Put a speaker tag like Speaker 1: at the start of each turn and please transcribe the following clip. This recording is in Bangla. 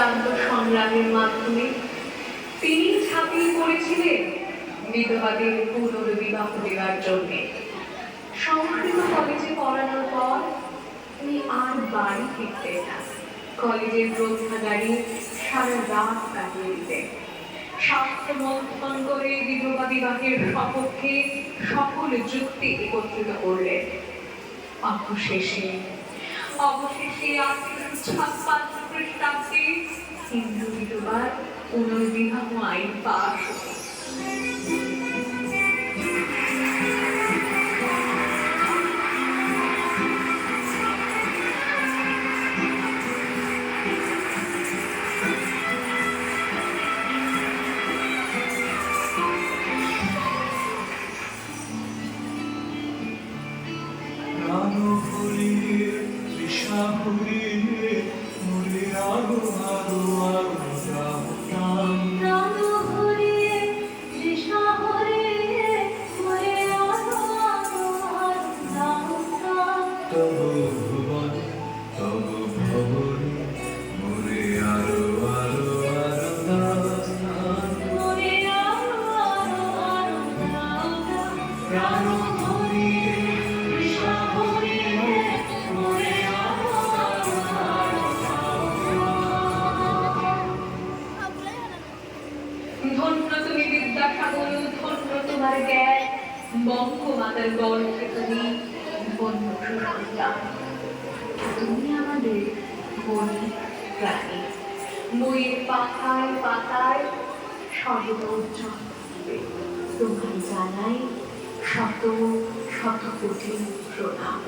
Speaker 1: অক্লান্ত সংগ্রামের মাধ্যমে তিনি ঝাঁপিয়ে পড়েছিলেন বিধবাদের পুনর্বিবাহ দেওয়ার জন্য। সংস্কৃত কলেজে পড়ানোর পর তিনি আর বাড়ি ফিরতেন না। কলেজের গ্রন্থাগারে সারা রাত কাটিয়ে দিতেন। শাস্ত্র মন্থন করে বিধবা বিবাহের সপক্ষে সকল যুক্তি একত্রিত করলেন। অবশেষে 1856 খ্রিস্টাব্দে হিন্দু বিধবার পুনর্বিবাহ আইন পাস। ধন্য তুমি বিদ্যাসাগর, ধন্য তোমার জ্ঞান, বঙ্গমাতার গর্ভে তুমি ধন্য সুসন্তান। তুমি আমাদের বই প্রাণী, বইয়ের পাতায় পাতায় সর্বদা উজ্জ্বল থাকবে। তোমায় জানাই শত শত কোটি প্রণাম।